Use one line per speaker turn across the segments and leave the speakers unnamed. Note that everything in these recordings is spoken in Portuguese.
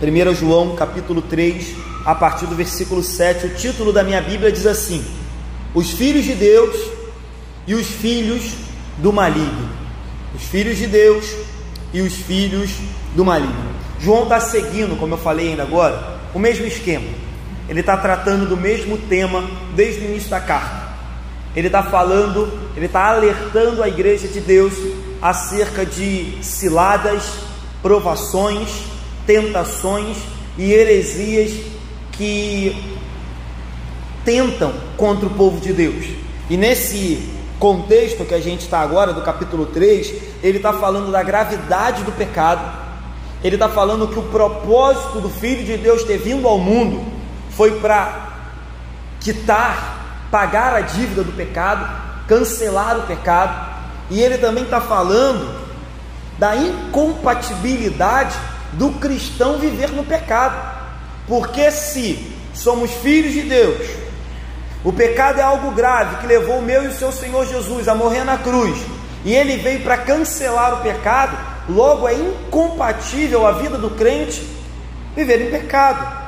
1 João capítulo 3, a partir do versículo 7, o título da minha Bíblia diz assim: os filhos de Deus e os filhos do maligno. Os filhos de Deus e os filhos do maligno. João está seguindo, como eu falei ainda agora, o mesmo esquema. Ele está tratando do mesmo tema desde o início da carta. Ele está falando, ele está alertando a igreja de Deus acerca de ciladas, provações, tentações e heresias que tentam contra o povo de Deus. E nesse contexto que a gente está agora, do capítulo 3, ele está falando da gravidade do pecado. Ele está falando que o propósito do Filho de Deus ter vindo ao mundo foi para quitar, pagar a dívida do pecado, cancelar o pecado. E ele também está falando da incompatibilidade do cristão viver no pecado, porque se somos filhos de Deus, o pecado é algo grave que levou o meu e o seu Senhor Jesus a morrer na cruz, e ele veio para cancelar o pecado. Logo é incompatível a vida do crente viver em pecado.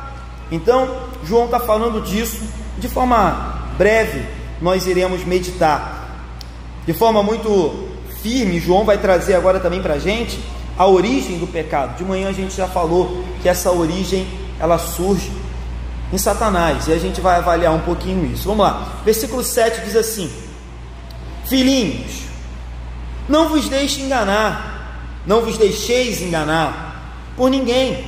Então João está falando disso de forma breve. Nós iremos meditar de forma muito firme. João vai trazer agora também para a gente a origem do pecado. De manhã a gente já falou que essa origem ela surge em Satanás, e a gente vai avaliar um pouquinho isso. Vamos lá, versículo 7 diz assim: filhinhos, não vos deixe enganar, não vos deixeis enganar por ninguém.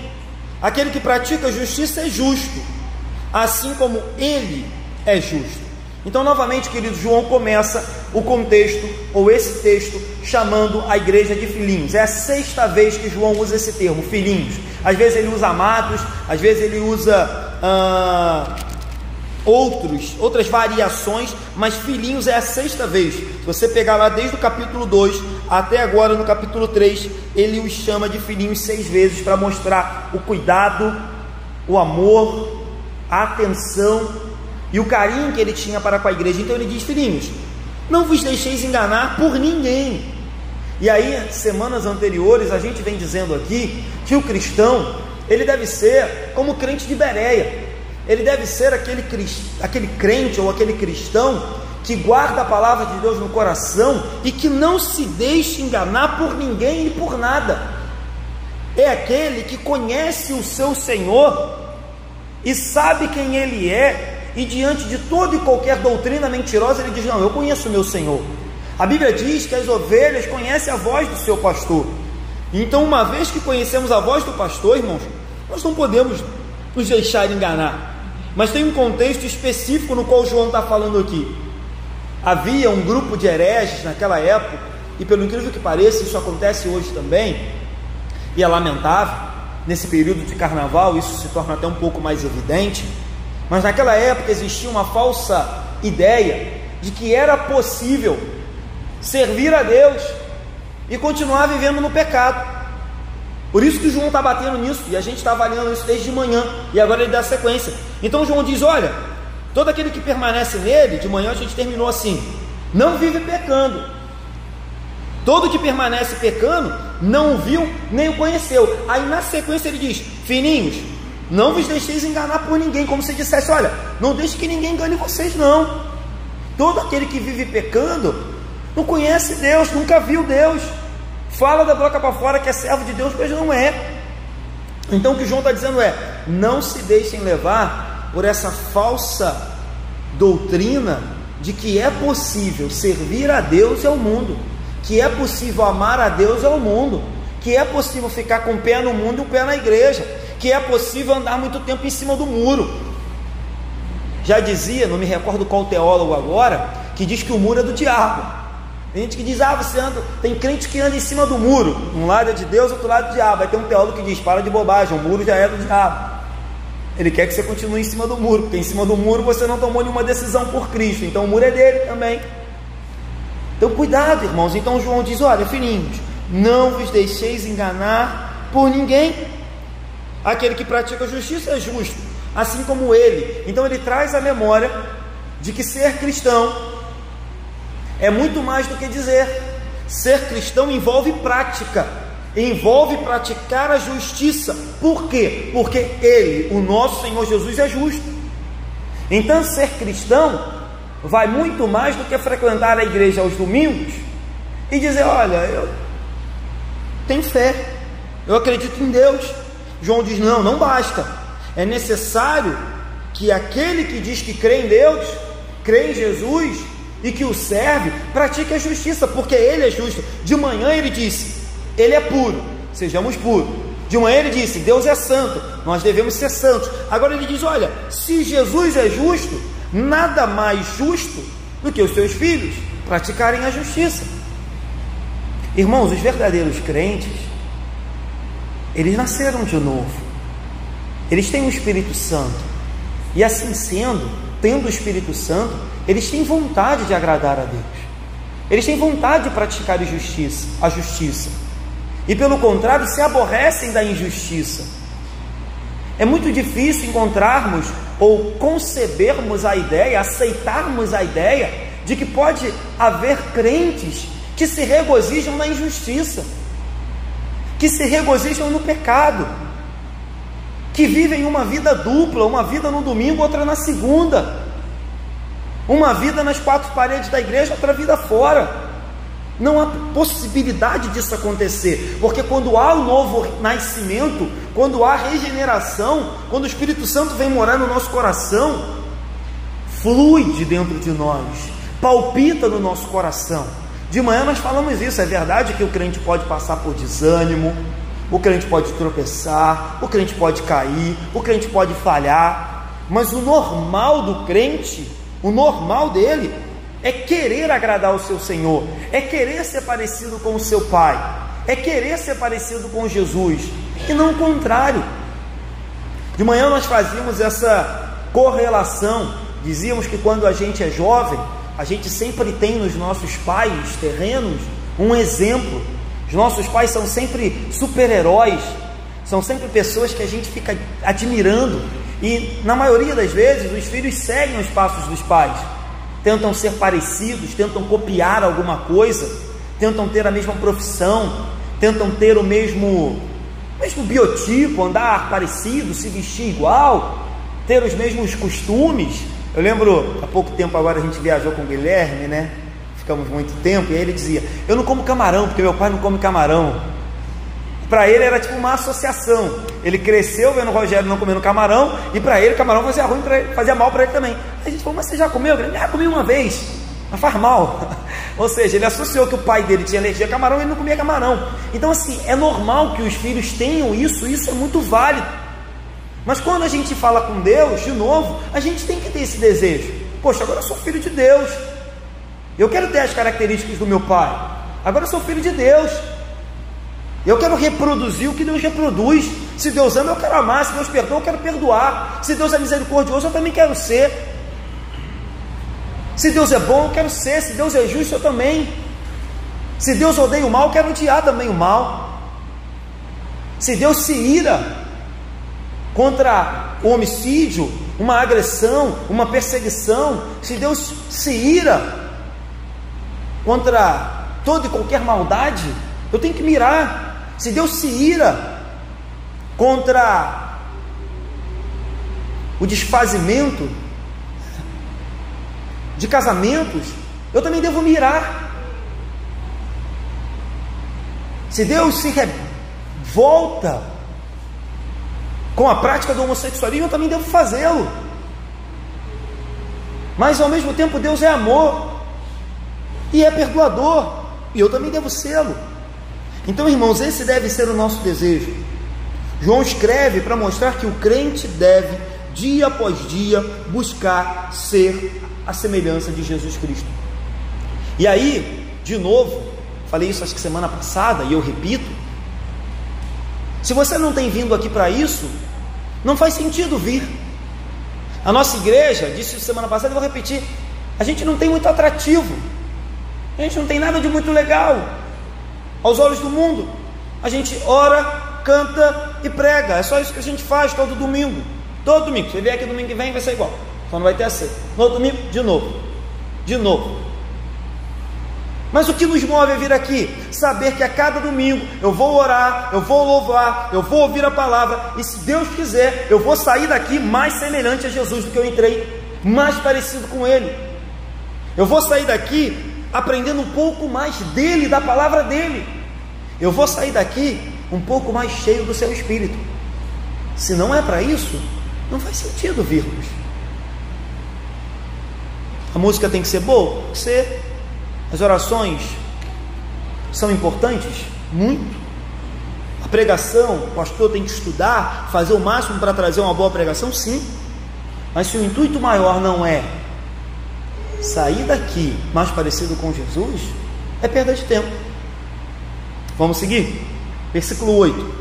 Aquele que pratica justiça é justo, assim como ele é justo. Então, novamente, querido, João começa o contexto, ou esse texto, chamando a igreja de filhinhos. É a 6ª vez que João usa esse termo, filhinhos. Às vezes ele usa amados, às vezes ele usa outras variações, mas filhinhos é a 6ª vez. Se você pegar lá desde o capítulo 2 até agora no capítulo 3, ele os chama de filhinhos 6 vezes, para mostrar o cuidado, o amor, a atenção e o carinho que ele tinha para com a igreja. Então ele diz: filhinhos, não vos deixeis enganar por ninguém. E aí, semanas anteriores, a gente vem dizendo aqui que o cristão, ele deve ser como o crente de Bereia. Ele deve ser aquele crente ou aquele cristão que guarda a palavra de Deus no coração e que não se deixe enganar por ninguém e por nada. É aquele que conhece o seu Senhor e sabe quem Ele é, e diante de toda e qualquer doutrina mentirosa, ele diz: não, eu conheço o meu Senhor. A Bíblia diz que as ovelhas conhecem a voz do seu pastor. Então, uma vez que conhecemos a voz do pastor, irmãos, nós não podemos nos deixar enganar. Mas tem um contexto específico no qual João está falando aqui. Havia um grupo de hereges naquela época, e pelo incrível que pareça, isso acontece hoje também, e é lamentável. Nesse período de carnaval isso se torna até um pouco mais evidente, mas naquela época existia uma falsa ideia de que era possível servir a Deus e continuar vivendo no pecado. Por isso que João está batendo nisso, e a gente está avaliando isso desde de manhã, e agora ele dá sequência. Então João diz: olha, todo aquele que permanece nele, de manhã a gente terminou assim, não vive pecando. Todo que permanece pecando não o viu nem o conheceu. Aí na sequência ele diz: filhinhos, não vos deixeis enganar por ninguém. Como se dissesse: olha, não deixe que ninguém engane vocês não. Todo aquele que vive pecando não conhece Deus, nunca viu Deus, fala da boca para fora que é servo de Deus, mas não é. Então o que João está dizendo é: não se deixem levar por essa falsa doutrina de que é possível servir a Deus e ao mundo, que é possível amar a Deus e ao mundo, que é possível ficar com o pé no mundo e um pé na igreja, que é possível andar muito tempo em cima do muro. Já dizia, não me recordo qual teólogo agora, que diz que o muro é do diabo. Tem gente que diz: você anda, tem crente que anda em cima do muro, um lado é de Deus, outro lado é do diabo. Aí tem um teólogo que diz: para de bobagem, o muro já é do diabo. Ele quer que você continue em cima do muro, porque em cima do muro você não tomou nenhuma decisão por Cristo, então o muro é dele também. Então cuidado, irmãos. Então João diz: olha, filhinhos, não vos deixeis enganar por ninguém. Aquele que pratica justiça é justo, assim como ele. Então ele traz a memória de que ser cristão é muito mais do que dizer. Ser cristão envolve prática. envolve praticar a justiça. Por quê? Porque Ele, o nosso Senhor Jesus, é justo. Então, ser cristão vai muito mais do que frequentar a igreja aos domingos e dizer: olha, eu tenho fé, eu acredito em Deus. João diz: não, não basta. É necessário que aquele que diz que crê em Deus, crê em Jesus e que o serve, pratique a justiça, porque Ele é justo. De manhã Ele disse: Ele é puro, sejamos puros. De manhã Ele disse: Deus é santo, nós devemos ser santos. Agora Ele diz: olha, se Jesus é justo, nada mais justo do que os seus filhos praticarem a justiça. Irmãos, os verdadeiros crentes, eles nasceram de novo, eles têm o Espírito Santo, e assim sendo, tendo o Espírito Santo, eles têm vontade de agradar a Deus, eles têm vontade de praticar a justiça, e pelo contrário, se aborrecem da injustiça. É muito difícil encontrarmos ou concebermos a ideia, aceitarmos a ideia de que pode haver crentes que se regozijam na injustiça, que se regozijam no pecado, que vivem uma vida dupla, uma vida no domingo, outra na segunda, uma vida nas quatro paredes da igreja, outra vida fora. Não há possibilidade disso acontecer, porque quando há o novo nascimento, quando há regeneração, quando o Espírito Santo vem morar no nosso coração, flui de dentro de nós, palpita no nosso coração. De manhã nós falamos isso. É verdade que o crente pode passar por desânimo, o crente pode tropeçar, o crente pode cair, o crente pode falhar, mas o normal do crente, o normal dele é querer agradar o seu Senhor, é querer ser parecido com o seu Pai, é querer ser parecido com Jesus, e não o contrário. De manhã nós fazíamos essa correlação, dizíamos que quando a gente é jovem, a gente sempre tem nos nossos pais terrenos um exemplo. Os nossos pais são sempre super-heróis, são sempre pessoas que a gente fica admirando, e na maioria das vezes os filhos seguem os passos dos pais, tentam ser parecidos, tentam copiar alguma coisa, tentam ter a mesma profissão, tentam ter o mesmo biotipo, andar parecido, se vestir igual, ter os mesmos costumes. Eu lembro, há pouco tempo agora a gente viajou com o Guilherme, né? Ficamos muito tempo, e aí ele dizia: eu não como camarão, porque meu pai não come camarão. Para ele era tipo uma associação. Ele cresceu vendo o Rogério não comendo camarão, e para ele camarão fazia ruim para ele, fazia mal para ele também. Aí a gente falou: mas você já comeu? Ele: comi uma vez, mas faz mal. Ou seja, ele associou que o pai dele tinha alergia a camarão e ele não comia camarão. Então assim, é normal que os filhos tenham isso é muito válido. Mas quando a gente fala com Deus, de novo, a gente tem que ter esse desejo. Poxa, agora eu sou filho de Deus, eu quero ter as características do meu pai. Agora eu sou filho de Deus, eu quero reproduzir o que Deus reproduz. Se Deus ama, eu quero amar. Se Deus perdoa, eu quero perdoar. Se Deus é misericordioso, eu também quero ser. Se Deus é bom, eu quero ser. Se Deus é justo, eu também. Se Deus odeia o mal, eu quero odiar também o mal. Se Deus se ira contra o homicídio, uma agressão, uma perseguição, se Deus se ira contra toda e qualquer maldade, eu tenho que mirar. Se Deus se ira contra o desfazimento de casamentos, eu também devo mirar. Se Deus se revolta com a prática do homossexualismo, eu também devo fazê-lo. Mas ao mesmo tempo Deus é amor e é perdoador, e eu também devo sê-lo. Então, irmãos, esse deve ser o nosso desejo. João escreve para mostrar que o crente deve, dia após dia, buscar ser a semelhança de Jesus Cristo. E aí, de novo, falei isso acho que semana passada, e eu repito: se você não tem vindo aqui para isso, não faz sentido vir. A nossa igreja, disse isso semana passada, eu vou repetir, a gente não tem muito atrativo, a gente não tem nada de muito legal aos olhos do mundo. A gente ora, canta e prega, é só isso que a gente faz todo domingo. Todo domingo, você vier aqui domingo que vem, vai ser igual, só não vai ter a ceia. No outro domingo, de novo. Mas o que nos move a vir aqui? Saber que a cada domingo eu vou orar, eu vou louvar, eu vou ouvir a palavra, e se Deus quiser, eu vou sair daqui mais semelhante a Jesus do que eu entrei, mais parecido com Ele. Eu vou sair daqui aprendendo um pouco mais dEle, da palavra dEle. Eu vou sair daqui um pouco mais cheio do Seu Espírito. Se não é para isso, não faz sentido virmos. A música tem que ser boa? Tem que ser. As orações são importantes? Muito. A pregação, o pastor tem que estudar, fazer o máximo para trazer uma boa pregação? Sim. Mas se o intuito maior não é sair daqui mais parecido com Jesus, é perda de tempo. Vamos seguir? Versículo 8.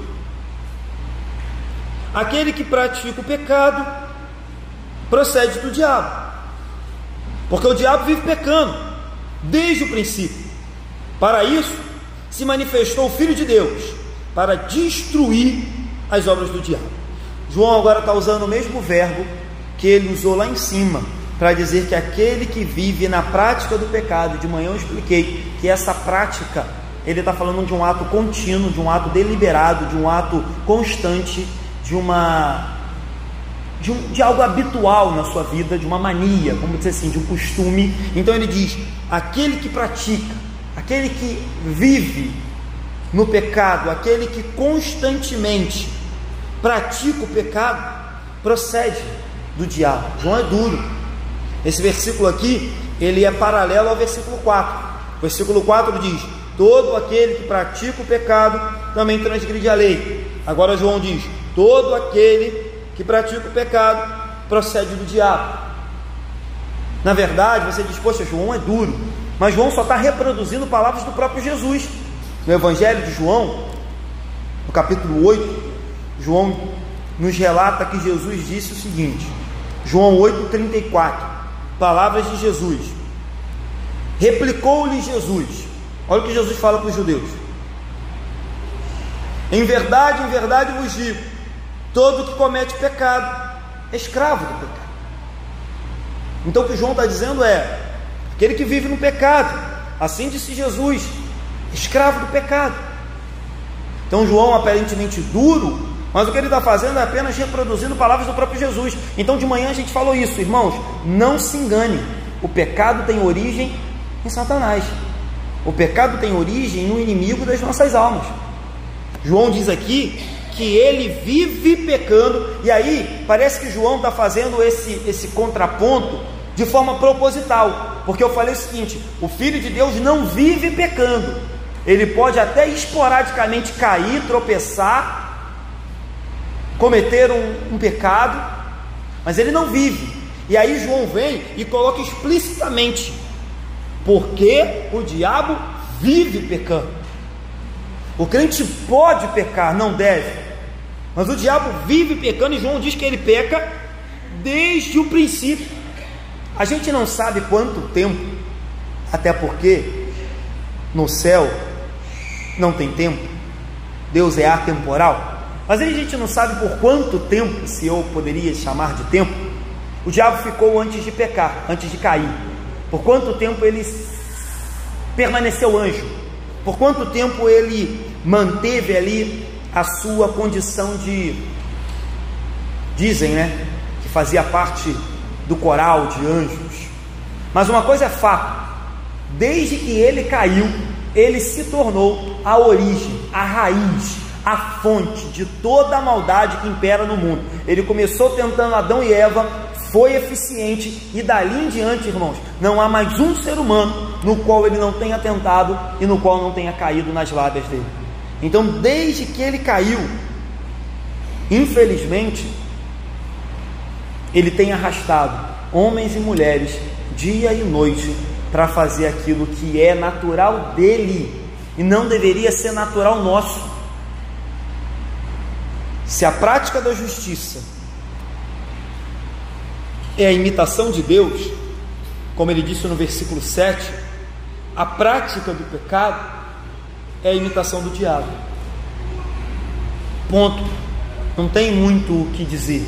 Aquele que pratica o pecado procede do diabo, porque o diabo vive pecando desde o princípio. Para isso se manifestou o Filho de Deus, para destruir as obras do diabo. João agora está usando o mesmo verbo que ele usou lá em cima, para dizer que aquele que vive na prática do pecado, de manhã eu expliquei que essa prática, ele está falando de um ato contínuo, de um ato deliberado, de um ato constante, de algo habitual na sua vida, de uma mania, como dizer assim, de um costume. Então ele diz, aquele que pratica, aquele que vive no pecado, aquele que constantemente pratica o pecado, procede do diabo. João é duro. Esse versículo aqui, ele é paralelo ao versículo 4. O versículo 4 diz, todo aquele que pratica o pecado também transgride a lei. Agora João diz, todo aquele que pratica o pecado procede do diabo. Na verdade, você diz, poxa, João é duro, mas João só está reproduzindo palavras do próprio Jesus. No Evangelho de João, no capítulo 8, João nos relata que Jesus disse o seguinte, João 8,34, palavras de Jesus. Replicou-lhe Jesus, olha o que Jesus fala para os judeus, em verdade vos digo, todo que comete pecado é escravo do pecado. Então o que João está dizendo é, aquele que vive no pecado, assim disse Jesus, escravo do pecado. Então João, aparentemente duro, mas o que ele está fazendo é apenas reproduzindo palavras do próprio Jesus. Então de manhã a gente falou isso, irmãos, não se engane, o pecado tem origem em Satanás, o pecado tem origem no inimigo das nossas almas. João diz aqui que ele vive pecando, e aí parece que João está fazendo esse contraponto de forma proposital, porque eu falei o seguinte, o Filho de Deus não vive pecando, ele pode até esporadicamente cair, tropeçar, cometer um pecado, mas ele não vive. E aí João vem e coloca explicitamente, porque o diabo vive pecando. O crente pode pecar, não deve, mas o diabo vive pecando, e João diz que ele peca desde o princípio. A gente não sabe quanto tempo, até porque no céu não tem tempo, Deus é atemporal, mas a gente não sabe por quanto tempo, se eu poderia chamar de tempo, o diabo ficou antes de pecar, antes de cair. Por quanto tempo ele permaneceu anjo, por quanto tempo ele manteve ali a sua condição de, dizem, né, que fazia parte do coral de anjos. Mas uma coisa é fato, desde que ele caiu, ele se tornou a origem, a raiz, a fonte de toda a maldade que impera no mundo. Ele começou tentando Adão e Eva, foi eficiente, e dali em diante, irmãos, não há mais um ser humano no qual ele não tenha tentado e no qual não tenha caído nas lábias dele. Então, desde que ele caiu, infelizmente, ele tem arrastado homens e mulheres dia e noite para fazer aquilo que é natural dele e não deveria ser natural nosso. Se a prática da justiça é a imitação de Deus, como ele disse no versículo 7, a prática do pecado é a imitação do diabo. Ponto. Não tem muito o que dizer.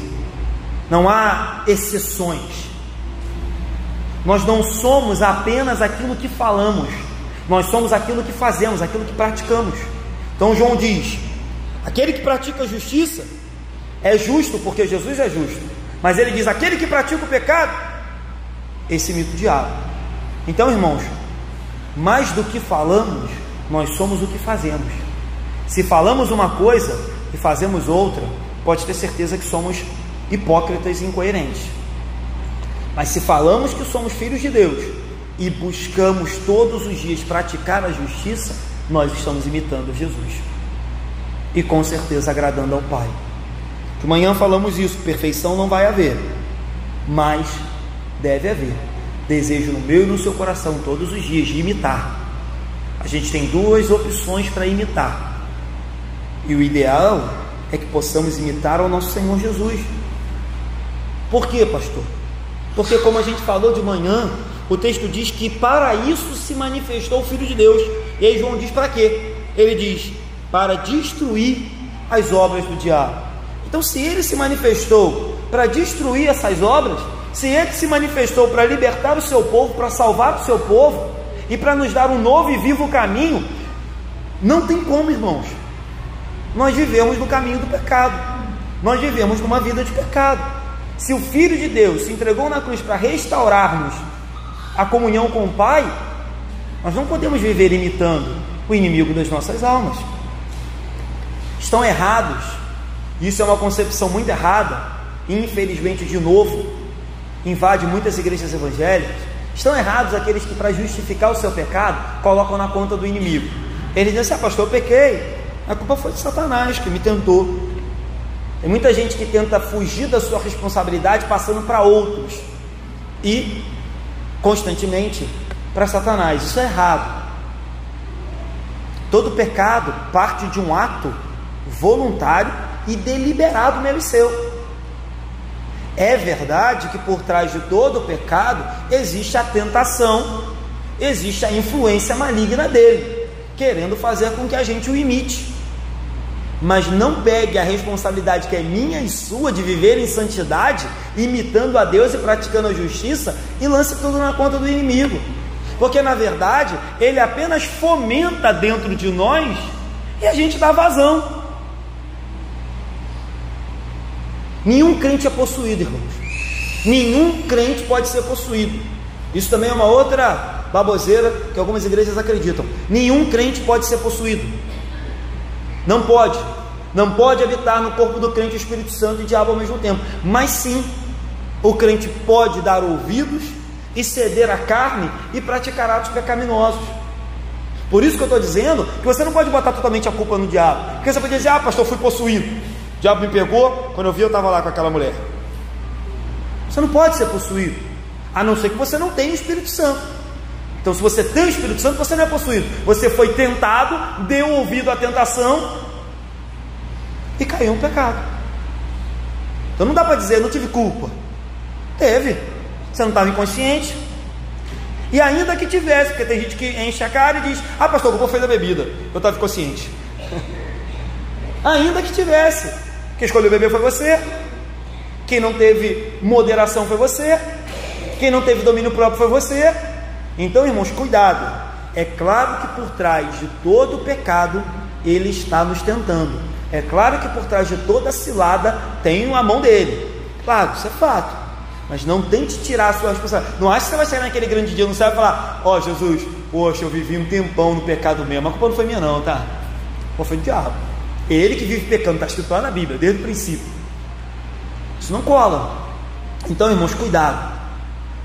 Não há exceções. Nós não somos apenas aquilo que falamos. nós somos aquilo que fazemos, aquilo que praticamos. Então João diz: aquele que pratica a justiça é justo, porque Jesus é justo. Mas ele diz: aquele que pratica o pecado, esse imita o diabo. Então, irmãos, mais do que falamos, nós somos o que fazemos. Se falamos uma coisa e fazemos outra, pode ter certeza que somos hipócritas e incoerentes. Mas se falamos que somos filhos de Deus e buscamos todos os dias praticar a justiça, nós estamos imitando Jesus e com certeza agradando ao Pai. De manhã falamos isso: perfeição não vai haver, mas deve haver desejo no meu e no seu coração todos os dias de imitar. A gente tem duas opções para imitar, e o ideal é que possamos imitar ao nosso Senhor Jesus. Por quê, pastor? Porque, como a gente falou de manhã, o texto diz que para isso se manifestou o Filho de Deus. E aí João diz para quê? Ele diz: para destruir as obras do diabo. Então, se ele se manifestou para destruir essas obras, se ele se manifestou para libertar o seu povo, para salvar o seu povo e para nos dar um novo e vivo caminho, não tem como, irmãos, nós vivemos no caminho do pecado, nós vivemos numa vida de pecado. Se o Filho de Deus se entregou na cruz para restaurarmos a comunhão com o Pai, nós não podemos viver imitando o inimigo das nossas almas. Estão errados, isso é uma concepção muito errada, e infelizmente, de novo, invade muitas igrejas evangélicas. Estão errados aqueles que, para justificar o seu pecado, colocam na conta do inimigo. Eles dizem assim: pastor, eu pequei, a culpa foi de Satanás que me tentou. Tem muita gente que tenta fugir da sua responsabilidade passando para outros e constantemente para Satanás. Isso é errado. Todo pecado parte de um ato voluntário e deliberado meu e seu. É verdade que por trás de todo pecado existe a tentação, existe a influência maligna dele, querendo fazer com que a gente o imite. Mas não pegue a responsabilidade que é minha e sua de viver em santidade, imitando a Deus e praticando a justiça, e lance tudo na conta do inimigo. Porque na verdade ele apenas fomenta dentro de nós e a gente dá vazão. Nenhum crente é possuído, irmãos. Nenhum crente pode ser possuído. Isso também é uma outra baboseira que algumas igrejas acreditam. Nenhum crente pode ser possuído. Não pode. Não pode habitar no corpo do crente o Espírito Santo e o diabo ao mesmo tempo. Mas sim, o crente pode dar ouvidos e ceder à carne e praticar atos pecaminosos. Por isso que eu estou dizendo que você não pode botar totalmente a culpa no diabo. Porque você pode dizer: ah, pastor, eu fui possuído, o diabo me pegou, quando eu vi eu estava lá com aquela mulher. Você não pode ser possuído, a não ser que você não tenha o Espírito Santo. Então, se você tem o Espírito Santo, você não é possuído. Você foi tentado, deu ouvido à tentação e caiu no pecado. Então não dá para dizer: não tive culpa. Teve. Você não estava inconsciente. E ainda que tivesse, porque tem gente que enche a cara e diz: ah, pastor, a culpa foi da bebida, eu estava inconsciente. Ainda que tivesse, quem escolheu beber foi você, quem não teve moderação foi você, quem não teve domínio próprio foi você. Então, irmãos, cuidado. É claro que por trás de todo o pecado ele está nos tentando. É claro que por trás de toda cilada tem a mão dele. Claro, isso é fato. Mas não tente tirar a sua responsabilidade. Não acha que você vai chegar naquele grande dia, não vai falar: ó, Jesus, poxa, eu vivi um tempão no pecado mesmo. A culpa não foi minha não, tá? A culpa foi do diabo. Ele que vive pecando, está escrito lá na Bíblia, desde o princípio. Isso não cola. Então, irmãos, cuidado.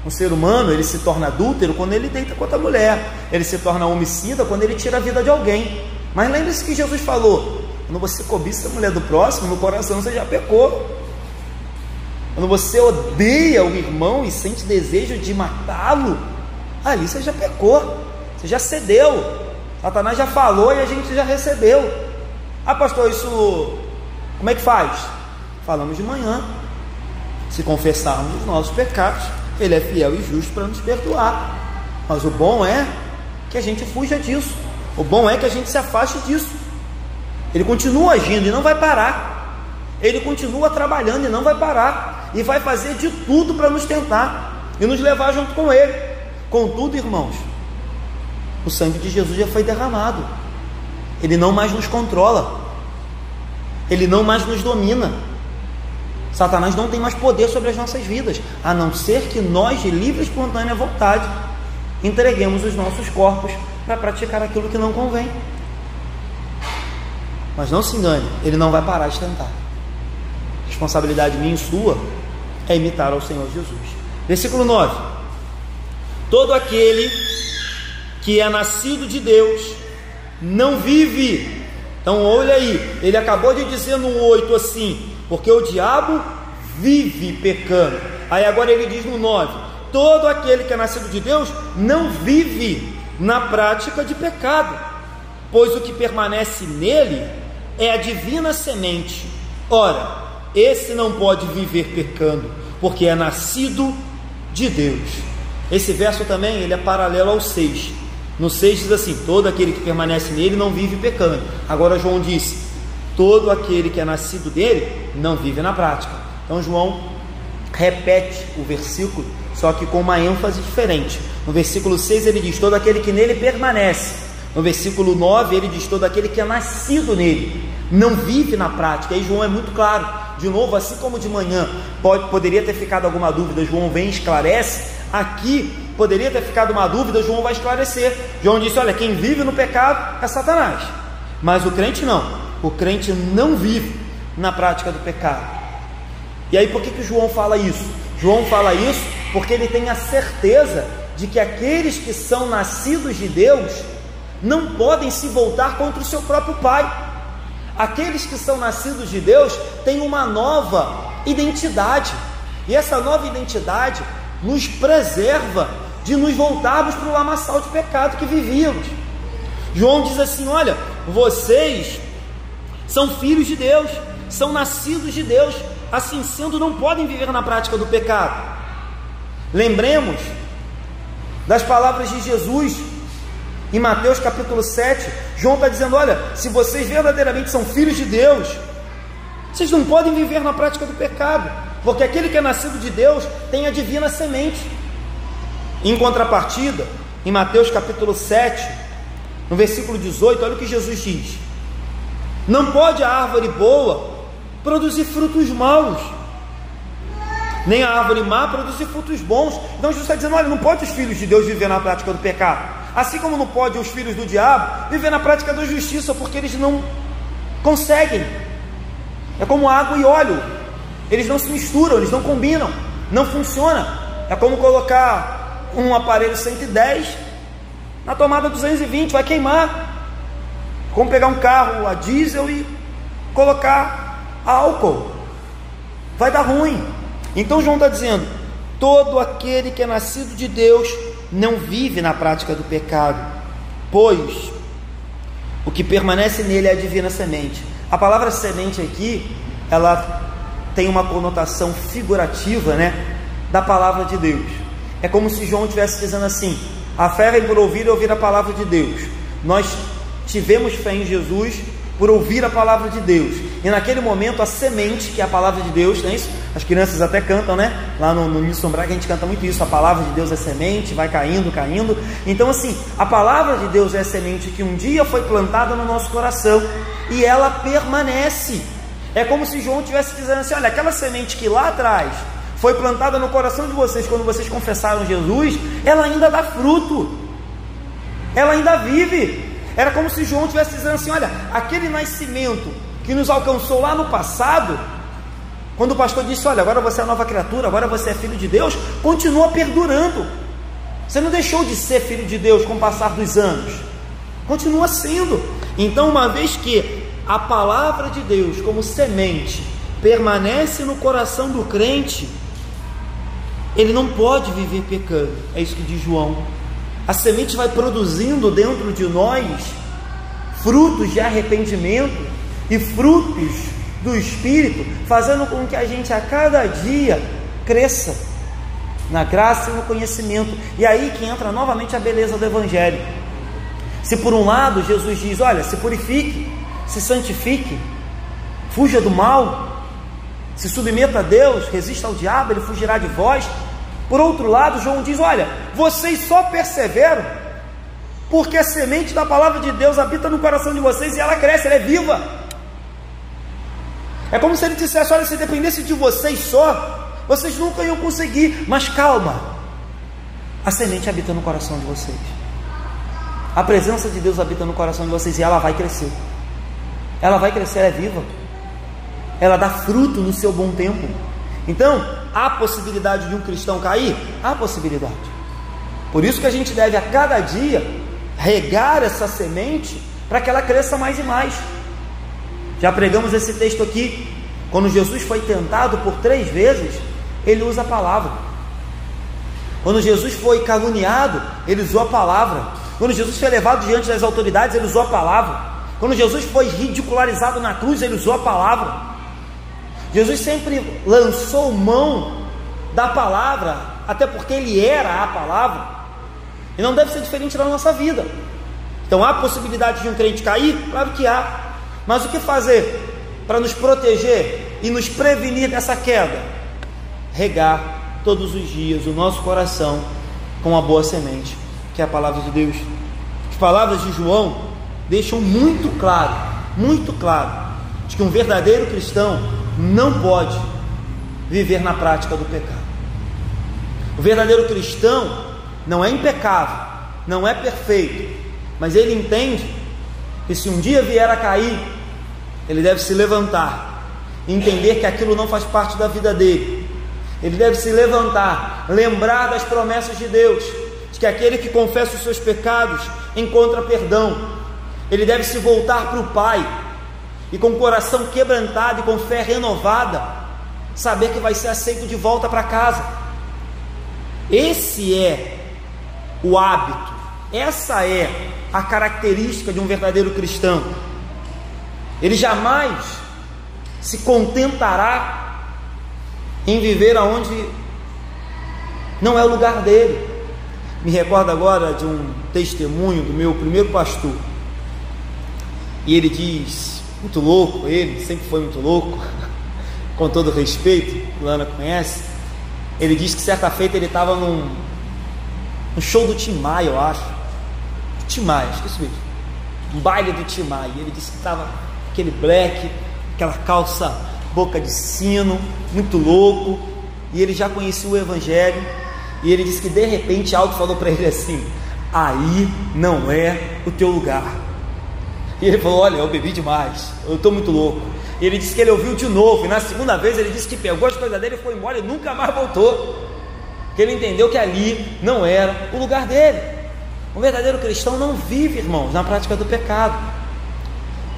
Um ser humano, ele se torna adúltero quando ele deita com outra mulher. Ele se torna homicida quando ele tira a vida de alguém. Mas lembre-se que Jesus falou: quando você cobiça a mulher do próximo, no coração você já pecou. Quando você odeia o irmão e sente desejo de matá-lo, ali você já pecou, você já cedeu. Satanás já falou e a gente já recebeu. Ah, pastor, isso como é que faz? Falamos de manhã. Se confessarmos os nossos pecados, Ele é fiel e justo para nos perdoar. Mas o bom é que a gente fuja disso. O bom é que a gente se afaste disso. Ele continua agindo e não vai parar. Ele continua trabalhando e não vai parar. E vai fazer de tudo para nos tentar e nos levar junto com Ele. Contudo, irmãos, O sangue de Jesus já foi derramado. Ele não mais nos controla. Ele não mais nos domina. Satanás não tem mais poder sobre as nossas vidas, a não ser que nós, de livre e espontânea vontade, entreguemos os nossos corpos para praticar aquilo que não convém. Mas não se engane, ele não vai parar de tentar. Responsabilidade minha e sua é imitar ao Senhor Jesus. Versículo 9: todo aquele que é nascido de Deus não vive. Então olha aí, ele acabou de dizer no 8 assim: porque o diabo vive pecando. Aí agora ele diz no 9: todo aquele que é nascido de Deus não vive na prática de pecado, pois o que permanece nele é a divina semente. Ora, esse não pode viver pecando, porque é nascido de Deus. Esse verso também ele é paralelo ao 6. No 6 diz assim: todo aquele que permanece nele não vive pecando. Agora João disse: todo aquele que é nascido dele não vive na prática. Então João repete o versículo, só que com uma ênfase diferente. No versículo 6 ele diz: todo aquele que nele permanece. No versículo 9 ele diz: todo aquele que é nascido nele não vive na prática. Aí João é muito claro. De novo, assim como de manhã poderia ter ficado alguma dúvida, João vem e esclarece. Aqui poderia ter ficado uma dúvida, João vai esclarecer. João disse: olha, quem vive no pecado é Satanás, mas o crente não. O crente não vive na prática do pecado. E aí por que João fala isso? João fala isso porque ele tem a certeza de que aqueles que são nascidos de Deus não podem se voltar contra o seu próprio Pai. Aqueles que são nascidos de Deus têm uma nova identidade, e essa nova identidade nos preserva de nos voltarmos para o lamaçal de pecado que vivíamos. João diz assim: olha, vocês são filhos de Deus, são nascidos de Deus, assim sendo não podem viver na prática do pecado. Lembremos das palavras de Jesus em Mateus capítulo 7. João está dizendo: olha, se vocês verdadeiramente são filhos de Deus, vocês não podem viver na prática do pecado, porque aquele que é nascido de Deus tem a divina semente. Em contrapartida, em Mateus capítulo 7, no versículo 18, olha o que Jesus diz: não pode a árvore boa produzir frutos maus, nem a árvore má produzir frutos bons. Então Jesus está dizendo: olha, não pode os filhos de Deus viver na prática do pecado, assim como não pode os filhos do diabo viver na prática da justiça, porque eles não conseguem. É como água e óleo, eles não se misturam, eles não combinam, não funciona. É como colocar um aparelho 110 na tomada 220, vai queimar. Como pegar um carro a diesel e colocar álcool, vai dar ruim. Então João está dizendo: todo aquele que é nascido de Deus não vive na prática do pecado, pois o que permanece nele é a divina semente. A palavra semente aqui, ela tem uma conotação figurativa, da palavra de Deus. É como se João estivesse dizendo assim: a fé vem por ouvir e ouvir a palavra de Deus. Nós tivemos fé em Jesus por ouvir a palavra de Deus, e naquele momento a semente, que é a palavra de Deus, não é isso? As crianças até cantam, lá no Nilson Braga a gente canta muito isso: a palavra de Deus é semente, vai caindo, caindo. Então assim, a palavra de Deus é a semente que um dia foi plantada no nosso coração, e ela permanece. É como se João estivesse dizendo assim: olha, aquela semente que lá atrás foi plantada no coração de vocês, quando vocês confessaram Jesus, ela ainda dá fruto, ela ainda vive. Era como se João estivesse dizendo assim: olha, aquele nascimento que nos alcançou lá no passado, quando o pastor disse: olha, agora você é nova criatura, agora você é filho de Deus, continua perdurando. Você não deixou de ser filho de Deus com o passar dos anos, continua sendo. Então, uma vez que a palavra de Deus como semente permanece no coração do crente, ele não pode viver pecando. É isso que diz João. A semente vai produzindo dentro de nós frutos de arrependimento e frutos do Espírito, fazendo com que a gente a cada dia cresça na graça e no conhecimento. E aí que entra novamente a beleza do Evangelho. Se por um lado Jesus diz: olha, se purifique, se santifique, fuja do mal, se submeta a Deus, resista ao diabo, ele fugirá de vós. Por outro lado, João diz: olha, vocês só perseveram Porque a semente da palavra de Deus habita no coração de vocês e ela cresce, ela é viva. É como se ele dissesse: olha, se dependesse de vocês só, vocês nunca iam conseguir. Mas calma, a semente habita no coração de vocês. A presença de Deus habita no coração de vocês e ela vai crescer. Ela vai crescer, ela é viva. Ela dá fruto no seu bom tempo. Então, há possibilidade de um cristão cair? Há possibilidade. Por isso que a gente deve a cada dia regar essa semente para que ela cresça mais e mais. Já pregamos esse texto aqui. Quando Jesus foi tentado por 3 vezes, ele usa a palavra. Quando Jesus foi caluniado, ele usou a palavra. Quando Jesus foi levado diante das autoridades, ele usou a palavra. Quando Jesus foi ridicularizado na cruz, ele usou a palavra. Jesus sempre lançou mão da palavra, até porque ele era a palavra. E não deve ser diferente na nossa vida. Então, há possibilidade de um crente cair? Claro que há. Mas o que fazer para nos proteger e nos prevenir dessa queda? Regar todos os dias o nosso coração com a boa semente, que é a palavra de Deus. As palavras de João deixam muito claro, de que um verdadeiro cristão não pode viver na prática do pecado. O verdadeiro cristão não é impecável, não é perfeito, mas ele entende que se um dia vier a cair, ele deve se levantar, entender que aquilo não faz parte da vida dele. Ele deve se levantar, lembrar das promessas de Deus, de que aquele que confessa os seus pecados encontra perdão. Ele deve se voltar para o Pai e com o coração quebrantado e com fé renovada, saber que vai ser aceito de volta para casa. Esse é o hábito, essa é a característica de um verdadeiro cristão. Ele jamais se contentará em viver aonde não é o lugar dele. Me recordo agora de um testemunho do meu primeiro pastor, e ele diz, muito louco, ele sempre foi muito louco, com todo respeito, Lana conhece. Ele diz que certa feita ele estava num show do Tim Maia, eu acho, Tim Maia, esqueci mesmo, um baile do Tim Maia. Ele disse que estava aquele black, aquela calça boca de sino, muito louco, e ele já conhecia o evangelho. E ele disse que de repente algo falou para ele assim: aí não é o teu lugar. E ele falou: olha, eu bebi demais, eu estou muito louco. E ele disse que ele ouviu de novo, e na segunda vez ele disse que pegou as coisas dele e foi embora e nunca mais voltou, porque ele entendeu que ali não era o lugar dele. Um verdadeiro cristão não vive, irmãos, na prática do pecado.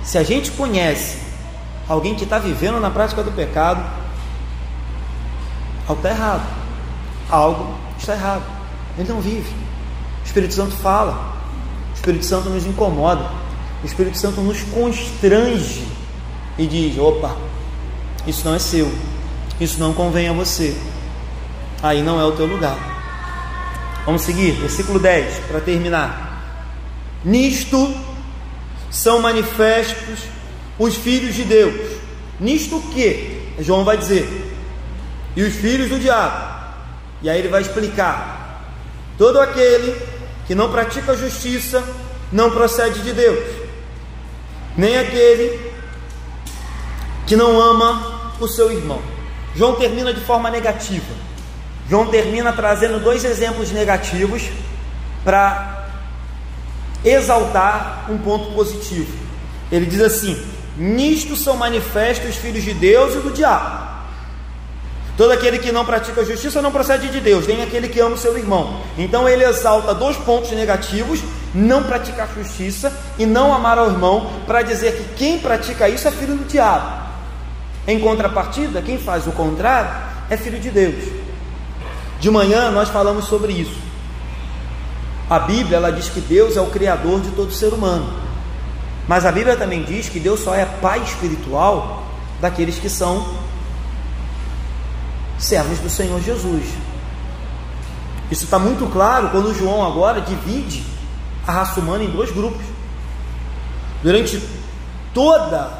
Se a gente conhece alguém que está vivendo na prática do pecado, algo está errado, algo está errado. Ele não vive. O Espírito Santo fala, o Espírito Santo nos incomoda, o Espírito Santo nos constrange e diz: opa, isso não é seu, isso não convém a você, aí não é o teu lugar. Vamos seguir, versículo 10, para terminar. Nisto são manifestos os filhos de Deus. Nisto o que? João vai dizer: e os filhos do diabo. E aí ele vai explicar: todo aquele que não pratica a justiça não procede de Deus, nem aquele que não ama o seu irmão. João termina de forma negativa. João termina trazendo 2 exemplos negativos para exaltar um ponto positivo. Ele diz assim: nisto são manifestos os filhos de Deus e do diabo. Todo aquele que não pratica a justiça não procede de Deus, nem aquele que ama o seu irmão. Então ele exalta 2 pontos negativos: não praticar justiça e não amar ao irmão, para dizer que quem pratica isso é filho do diabo. Em contrapartida, quem faz o contrário é filho de Deus. De manhã nós falamos sobre isso. A Bíblia, ela diz que Deus é o criador de todo ser humano, mas a Bíblia também diz que Deus só é pai espiritual daqueles que são servos do Senhor Jesus. Isso está muito claro quando João agora divide a raça humana em 2 grupos. Durante toda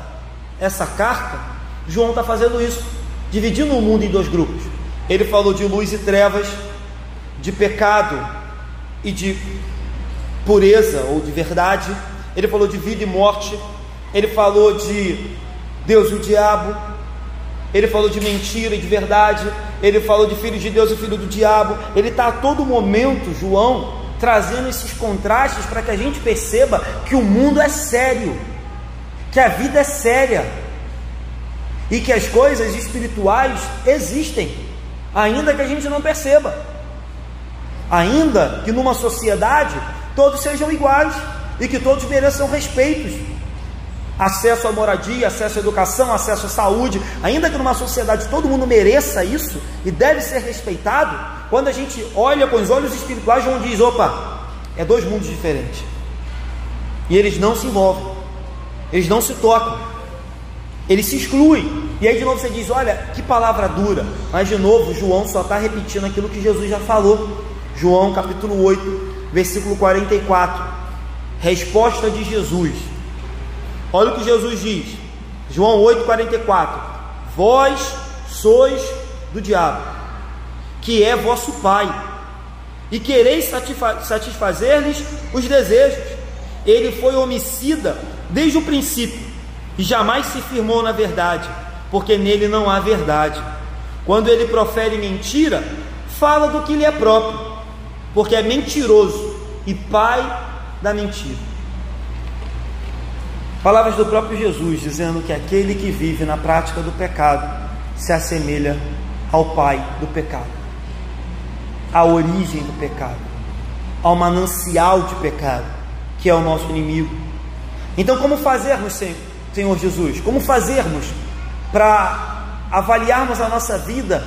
essa carta, João está fazendo isso, dividindo o mundo em 2 grupos. Ele falou de luz e trevas, de pecado e de pureza ou de verdade, ele falou de vida e morte, ele falou de Deus e o diabo, ele falou de mentira e de verdade, ele falou de filho de Deus e filho do diabo. Ele está a todo momento, João, trazendo esses contrastes para que a gente perceba que o mundo é sério, que a vida é séria e que as coisas espirituais existem, ainda que a gente não perceba, ainda que numa sociedade todos sejam iguais e que todos mereçam respeitos, acesso à moradia, acesso à educação, acesso à saúde, ainda que numa sociedade todo mundo mereça isso e deve ser respeitado. Quando a gente olha com os olhos espirituais, João diz: opa, é dois mundos diferentes, e eles não se envolvem, eles não se tocam, eles se excluem. E aí de novo você diz: olha, que palavra dura. Mas de novo João só está repetindo aquilo que Jesus já falou. João capítulo 8, versículo 44, resposta de Jesus. Olha o que Jesus diz, João 8,44: vós sois do diabo, que é vosso pai, e quereis satisfazer-lhes os desejos. Ele foi homicida desde o princípio, e jamais se firmou na verdade, porque nele não há verdade. Quando ele profere mentira, fala do que lhe é próprio, porque é mentiroso e pai da mentira. Palavras do próprio Jesus, dizendo que aquele que vive na prática do pecado se assemelha ao pai do pecado, à origem do pecado, ao manancial de pecado, que é o nosso inimigo. Então, como fazermos, Senhor Jesus? Como fazermos para avaliarmos a nossa vida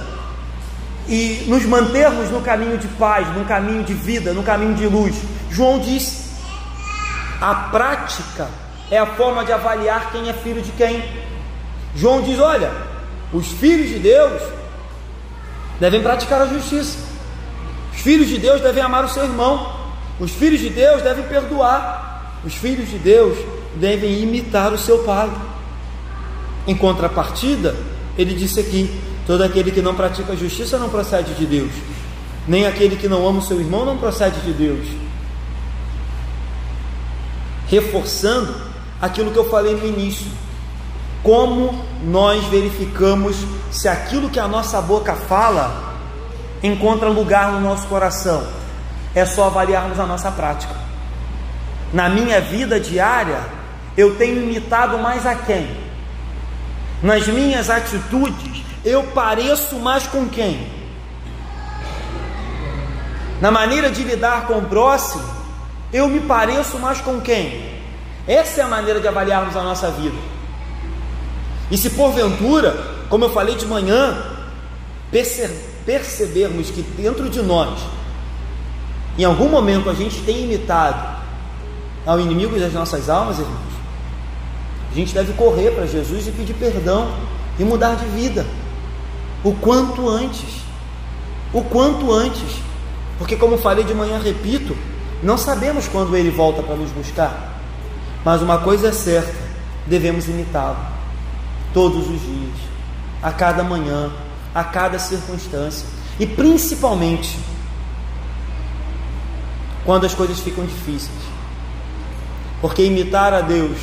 e nos mantermos no caminho de paz, no caminho de vida, no caminho de luz? João diz: a prática é a forma de avaliar quem é filho de quem. João diz: olha, os filhos de Deus devem praticar a justiça, os filhos de Deus devem amar o seu irmão, os filhos de Deus devem perdoar, os filhos de Deus devem imitar o seu pai. Em contrapartida, ele disse aqui: todo aquele que não pratica a justiça não procede de Deus, nem aquele que não ama o seu irmão não procede de Deus. Reforçando aquilo que eu falei no início, como nós verificamos se aquilo que a nossa boca fala encontra lugar no nosso coração? É só avaliarmos a nossa prática. Na minha vida diária, eu tenho imitado mais a quem? Nas minhas atitudes, eu pareço mais com quem? Na maneira de lidar com o próximo, eu me pareço mais com quem? Essa é a maneira de avaliarmos a nossa vida. E se porventura, como eu falei de manhã, percebermos que dentro de nós, em algum momento a gente tem imitado ao inimigo das nossas almas, irmãos, a gente deve correr para Jesus e pedir perdão e mudar de vida o quanto antes, porque, como falei de manhã, repito, não sabemos quando ele volta para nos buscar, mas uma coisa é certa: devemos imitá-lo todos os dias, a cada manhã, a cada circunstância, e principalmente quando as coisas ficam difíceis, porque imitar a Deus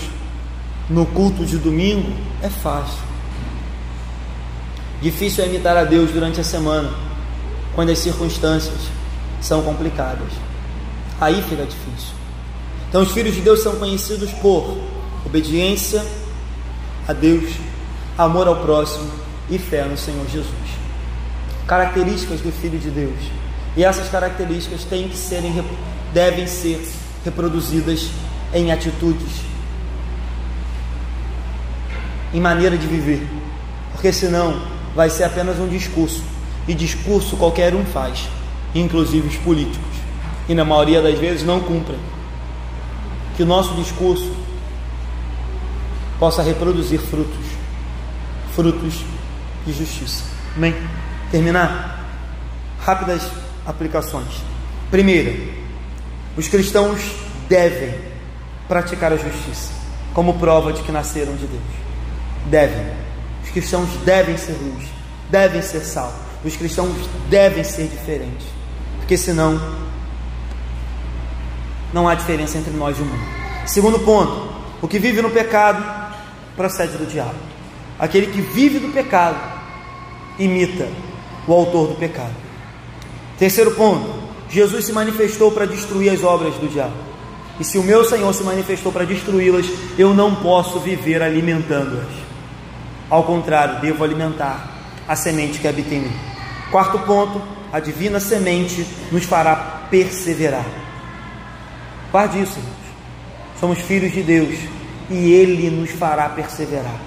no culto de domingo é fácil. Difícil é imitar a Deus durante a semana, quando as circunstâncias são complicadas. Aí fica difícil. Então os filhos de Deus são conhecidos por obediência a Deus, amor ao próximo e fé no Senhor Jesus. Características do filho de Deus. E essas características devem ser reproduzidas em atitudes, em maneira de viver, porque senão vai ser apenas um discurso, e discurso qualquer um faz, inclusive os políticos, e na maioria das vezes não cumprem. Que o nosso discurso possa reproduzir frutos de justiça. Amém? Terminar? Rápidas aplicações. Primeira, os cristãos devem praticar a justiça como prova de que nasceram de Deus. Devem. Os cristãos devem ser luz, devem ser sal. Os cristãos devem ser diferentes, porque senão Não há diferença entre nós e o mundo. Segundo ponto, o que vive no pecado procede do diabo. Aquele que vive do pecado imita o autor do pecado. Terceiro ponto, Jesus se manifestou para destruir as obras do diabo. E se o meu Senhor se manifestou para destruí-las, eu não posso viver alimentando-as. Ao contrário, devo alimentar a semente que habita em mim. Quarto ponto, a divina semente nos fará perseverar. Guarde isso, irmãos. Somos filhos de Deus e Ele nos fará perseverar.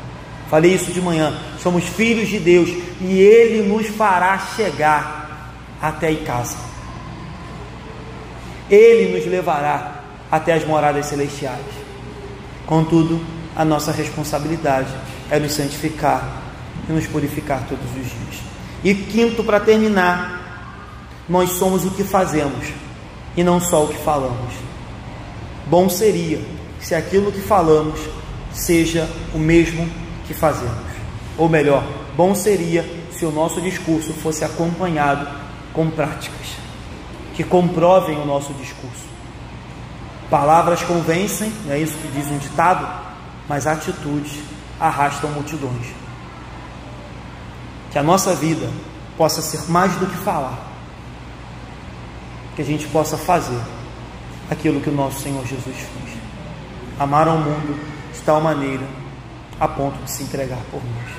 Falei isso de manhã. Somos filhos de Deus e Ele nos fará chegar até em casa. Ele nos levará até as moradas celestiais. Contudo, a nossa responsabilidade é nos santificar e nos purificar todos os dias. E quinto, para terminar, nós somos o que fazemos e não só o que falamos. Bom seria se aquilo que falamos seja o mesmo que fazemos. Ou melhor, bom seria se o nosso discurso fosse acompanhado com práticas que comprovem o nosso discurso. Palavras convencem, não é isso que diz um ditado, mas atitudes arrastam multidões. Que a nossa vida possa ser mais do que falar, que a gente possa fazer aquilo que o nosso Senhor Jesus fez: amar ao mundo de tal maneira a ponto de se entregar por nós.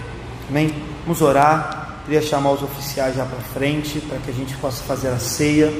Amém? Vamos orar. Queria chamar os oficiais já para frente para que a gente possa fazer a ceia.